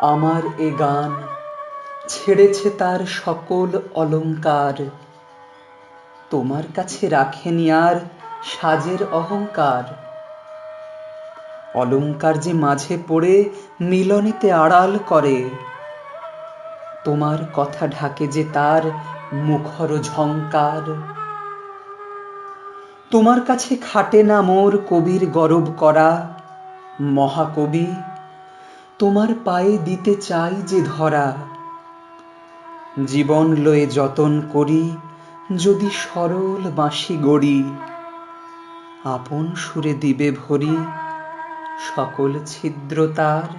আমার এ গান ছেড়েছে তার সকল অলংকার, তোমার কাছে রাখেনি আর সাজের অহংকার। অলংকার যে মাঝে পড়ে মিলনেতে আড়াল করে, তোমার কথা ঢাকে যে তার মুখর ঝংকার। তোমার কাছে খাটে না মোর কবির গরব করা, মহাকবি তোমার পায়ে দিতে চাই যে ধরা। জীবন লয়ে যতন করি যদি সরল বাঁশি গড়ি, আপন সুরে দিবে ভরি সকল ছিদ্র তার।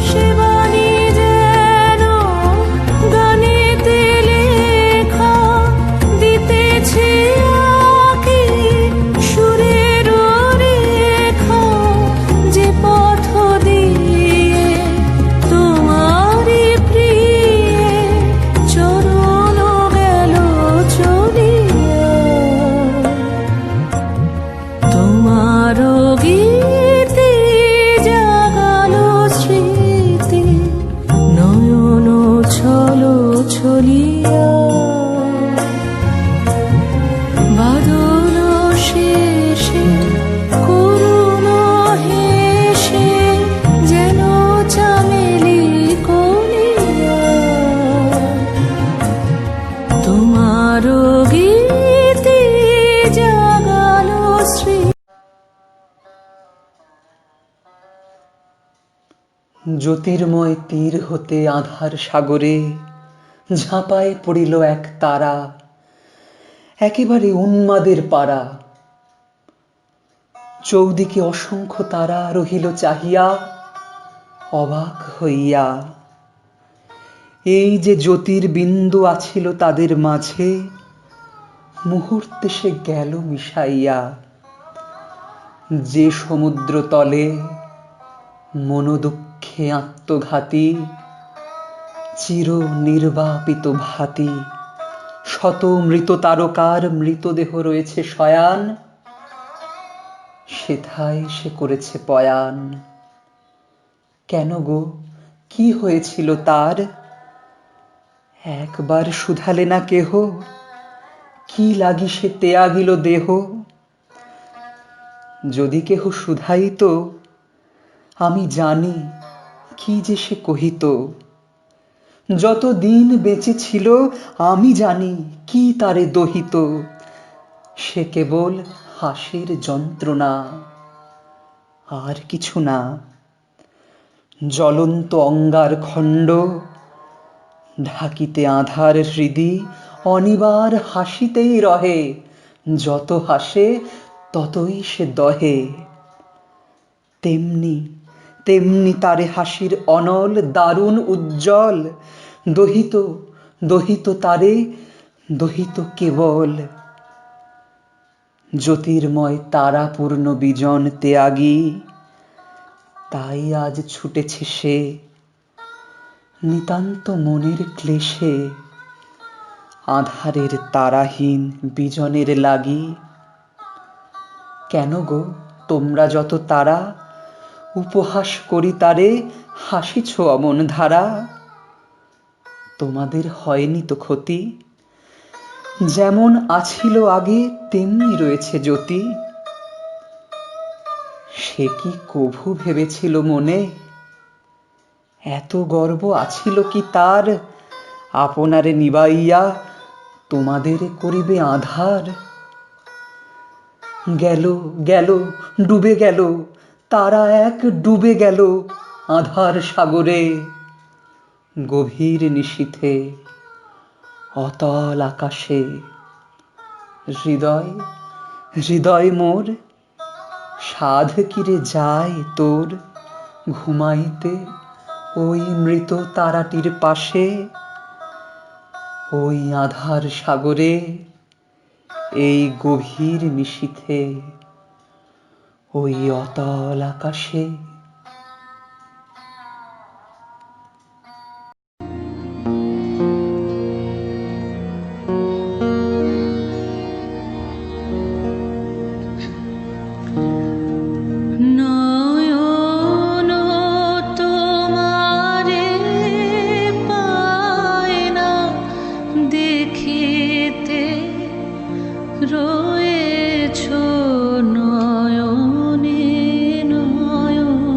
শিব জ্যোতির্ময় তীর হতে আধার সাগরে ঝাঁপায় পড়িল এক তারা, একেবারে উন্মাদের পাড়া। চৌদিকে অসংখ্য তারা রহিল চাহিয়া অবাক হইয়া। এই যে জ্যোতির্বিন্দু আছিল তাদের মাঝে, মুহূর্তে সে গেল মিশাইয়া। যে সমুদ্র তলে মনোদুঃখে আত্মঘাতী, চির নির্বাপিত ভাতি, শত মৃত তারকার মৃতদেহ রয়েছে শয়ান, সেথায় সে করেছে পয়ান। কেন গো, কি হয়েছিল তার? একবার শুধালে না কেহ, কি লাগি সে ত্যাগিল দেহ? যদি কেহ শুধাইত, আমি জানি কি যে সে কহিত। যত দিন বেঁচে ছিল আমি জানি কি তারে দহিত। সে কেবল হাসির যন্ত্রণা, আর কিছু না। জ্বলন্ত অঙ্গার খণ্ড ঢাকিতে আধার হৃদি অনিবার হাসিতেই রহে। যত হাসে ততই সে দহে। তেমনি তেমনি তারে হাসির অনল দারুণ উজ্জ্বল। দহিত দহিত তারে, দহিত কেবল। জ্যোতির্ময় তারাপূর্ণ বিজন ত্যাগী, তাই আজ ছুটেছে সে নিতান্ত মনের ক্লেশে, আধারের তারাহীন বিজনের লাগি। কেন গো, তোমরা যত তারা উপহাস করি তারে হাসিছ অমন ধারা? তোমাদের হয়নি তো ক্ষতি? যেমন আছিল আগে তেমনি রয়েছে জ্যোতি। সে কি কভু ভেবেছিল মনে, এত গর্ব আছিল কি তার, আপনারে নিবাইয়া তোমাদের করিবে আঁধার? গেল গেল, ডুবে গেল, তারা এক ডুবে গেল আঁধার সাগরে। গভীর নিশীথে অতল আকাশে। হৃদয় হৃদয় মোর, সাধ কিরে যায় তোর ঘুমাইতে ওই মৃত তারাটির পাশে, ওই আধার সাগরে, এই গভীর নিশীথে, ওই অতল আকাশে। নয়ন তোমারে পায় না দেখিতে, রয়েছ নয়নে নয়নে।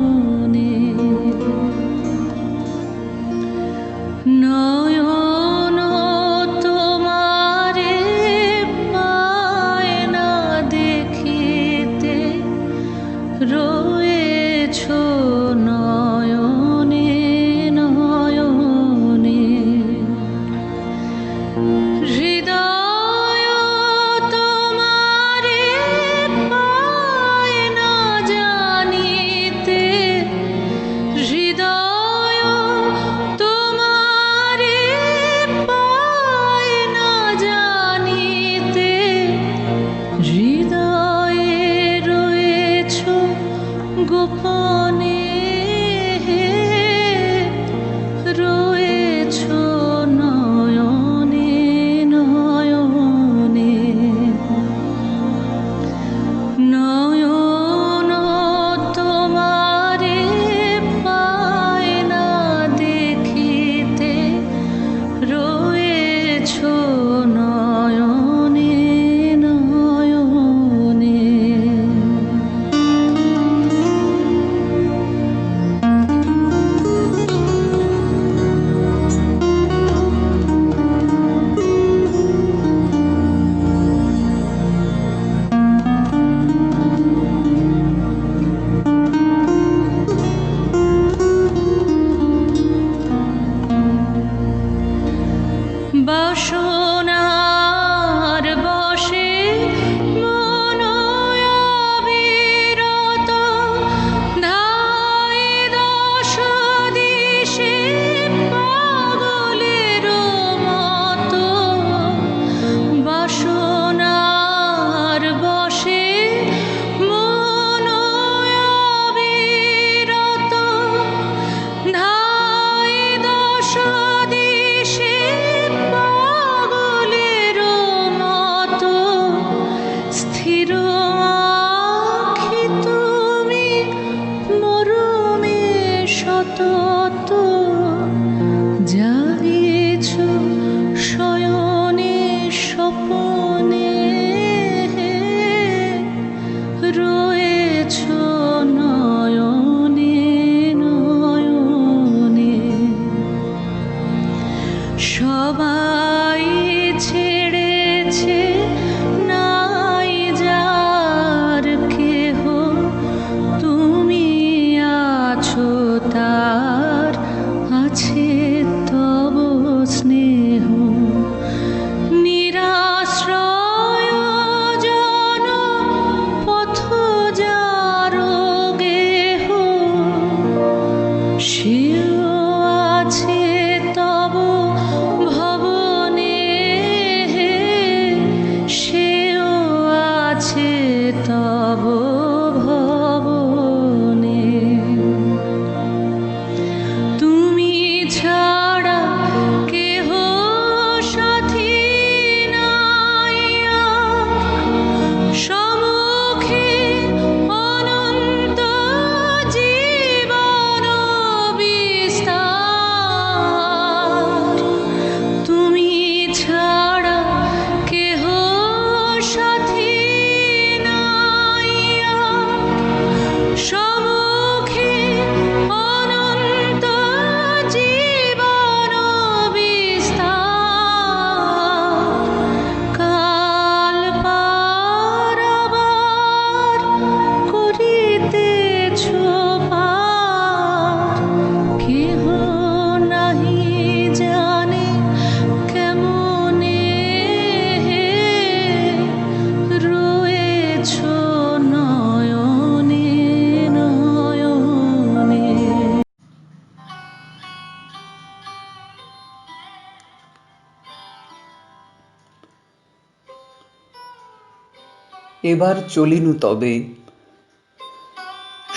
তত জাগিয়েছ শয়নে স্বপনে, রয়েছ নয়নে নয়নে। সবাই ছেড়েছে নাই যার কেহ, তুমি আছো তার, আছে তব স্নেহ। নিরাশ্রয় জন পথ যার গেহ, সেও আছে তব ভবনে, সেও আছে তব ভবনে। তুমি ছাড়া কেহ সাথী নাই আর, সম্মুখে অনন্ত জীবন বিস্তার। তুমি ছাড়া কেহ সাথী নাই আর, সম্মুখে অনন্ত জীবন বিস্তার। কাল পারাবার করিতেছ পার, কেহ নাহি জানে কেমনে, রয়েছ নয়নে নয়নে। এবার চলিনু তবে,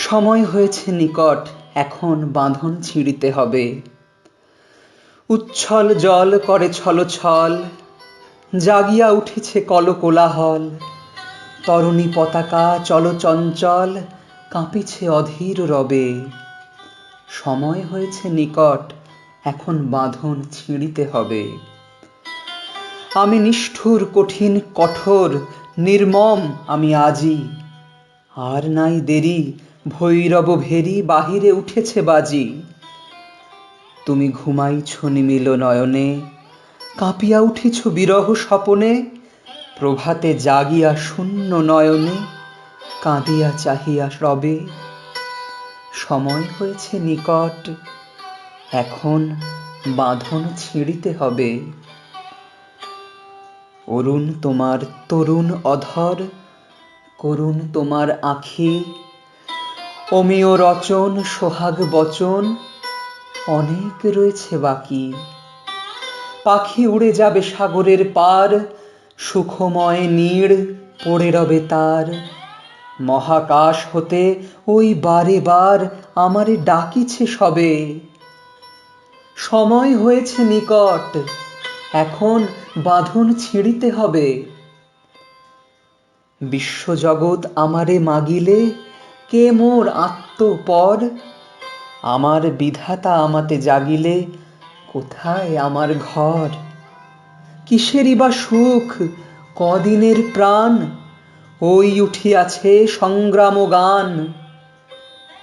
সময় হয়েছে নিকট, এখন বাঁধন ছিঁড়িতে হবে। উচ্ছল জল করে ছলছল, জাগিয়া উঠেছে কলকোলাহল। তরুণী পতাকা চলচঞ্চল, কাঁপিছে অধীর রবে। সময় হয়েছে নিকট, এখন বাঁধন ছিঁড়িতে হবে। আমি নিষ্ঠুর কঠিন কঠোর নির্মম আমি আজি, আর নাই দেরি ভৈরব ভেরি বাহিরে উঠেছে বাজি। তুমি ঘুমাইছ নিমিল নয়নে, কাঁপিয়া উঠিছ বিরহ স্বপনে। প্রভাতে জাগিয়া শূন্য নয়নে, কাঁদিয়া চাহিয়া রবে। সময় হয়েছে নিকট, এখন বাঁধন ছিঁড়িতে হবে। অরুণ তোমার তরুণ অধর, করুণ তোমার আঁখি। অমিয় রচন সোহাগ বচন, অনেক রয়েছে বাকি। পাখি উড়ে যাবে সাগরের পার, সুখময় নীড় পড়ে রবে তার। মহাকাশ হতে ওই বারে বার আমারে ডাকিছে সবে। সময় হয়েছে নিকট, এখন বাঁধন ছিঁড়িতে হবে। বিশ্বজগৎ আমারে মাগিলে, কে মোর আত্মপর। আমার বিধাতা আমাতে জাগিলে, কোথায় আমার ঘর। কিসেরই বা সুখ কদিনের প্রাণ, ওই উঠিয়াছে সংগ্রাম গান।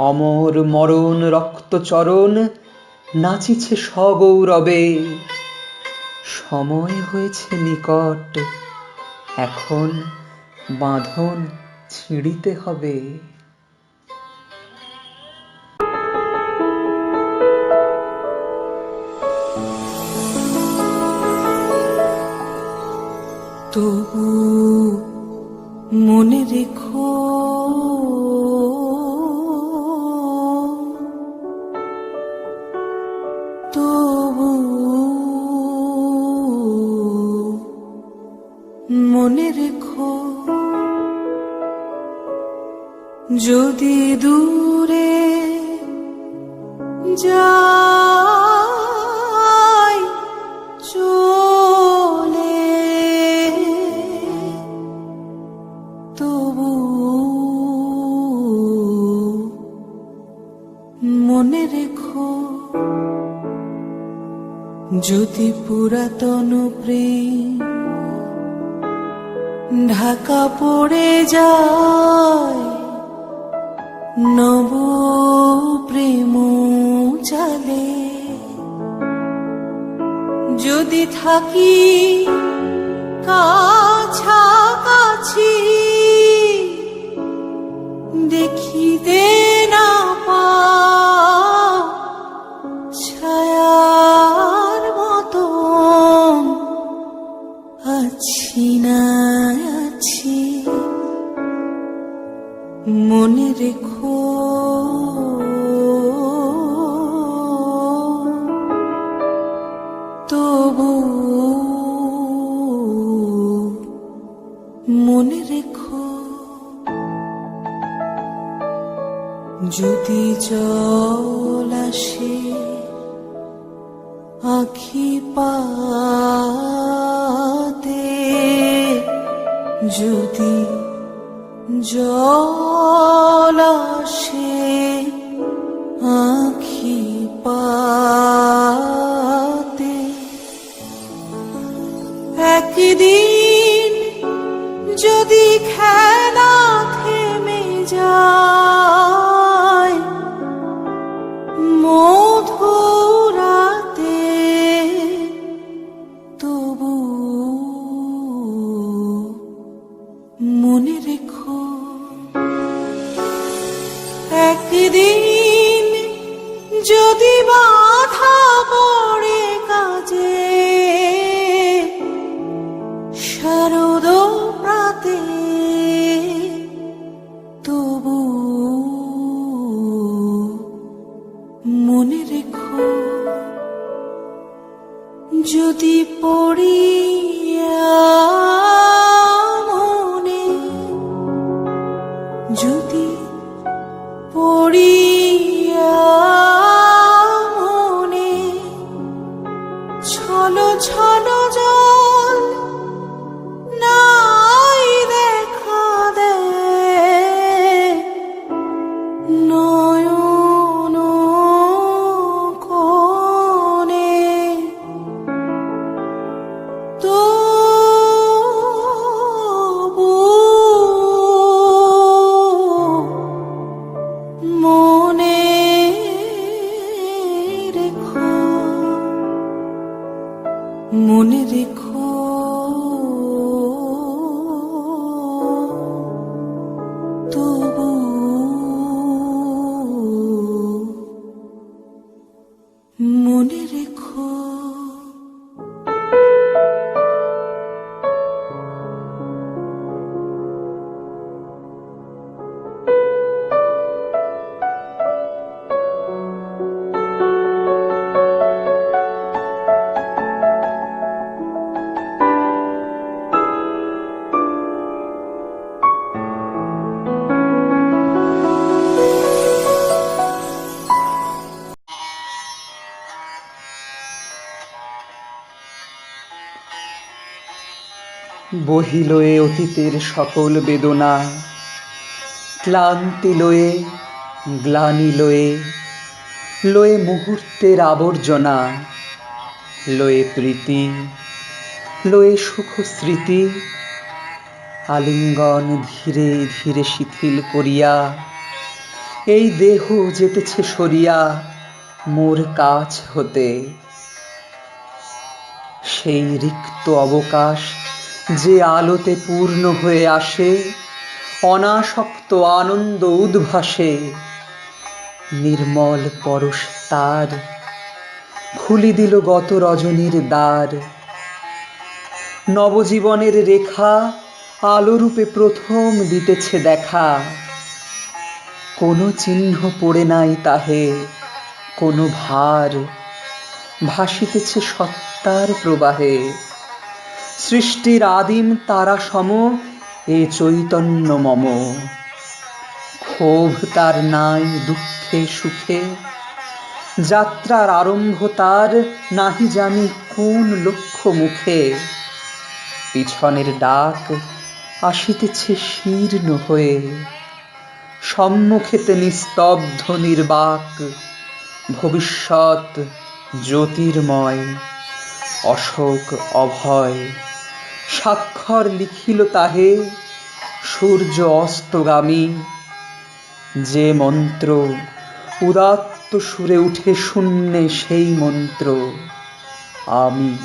অমর মরণ রক্তচরণ, নাচিছে সগৌরবে। সময় হয়েছে নিকট, এখন বাঁধন ছিঁড়িতে হবে। তবু মনে রেখো, তবু মনে রেখো, যদি দূরে যাই চলে, তবু মনে রেখো, যদি পুরাতন প্রেম ঢাকা পড়ে যায়, নব প্রেম জালে যদি থাকি কাছাকাছি, দেখিতে না পাও ছায়ার মতো আছি না আছি, মনে রেখো তবু মনে রেখো, যদি জল আসে আখি পাতে, যদি জল আসে আখি পাতে, একদিন যদি খেলা থেমে যায়, মধুরাতে তবু মনে রেখো, একদিন যদি বাধা পড়ে কাজে, শারদ প্রাতে তবু মনে রেখো, যদি পড়িয়া মনে, যদি পড়িয়া মনে ছলো ছলো জল নাই দেখা দেয়, নয়ন কোণে তবু মনে রেখো, মনে রেখো তবু মনে রেখো। বহি লয়ে অতীতের সকল বেদনা, ক্লান্তি লয়ে গ্লানি লয়ে, লয়ে মুহূর্তের আবর্জনা, লয়ে প্রীতি, লয়ে সুখ স্মৃতি, আলিঙ্গন ধীরে ধীরে শিথিল করিয়া, এই দেহ যেতেছে সরিয়া মোর কাছ হতে। সেই রিক্ত অবকাশ যে আলোতে পূর্ণ হয়ে আসে, অনাসক্ত আনন্দ উদ্ভাসে, নির্মল পরশ তার খুলি দিল গত রজনীর দ্বার। নবজীবনের রেখা আলোরূপে প্রথম দিতেছে দেখা, কোনো চিহ্ন পড়ে নাই তাহে, কোনো ভার ভাসিতেছে সত্তার প্রবাহে। সৃষ্টির আদিম তারা সম এ চৈতন্য মম, ক্ষোভ তার নাই দুঃখে সুখে, যাত্রার আরম্ভ তার নাহি জানি কোন লক্ষ্য মুখে। পিছনের ডাক আসিতেছে শীর্ণ হয়ে, সম্মুখেতে নিস্তব্ধ নির্বাক, ভবিষ্যৎ জ্যোতির্ময়, অশোক অভয় স্বাক্ষর লিখিল তাহে সূর্য অস্তগামী। যে মন্ত্র উদাত্ত সুরে উঠে শূন্যে, সেই মন্ত্র আমি।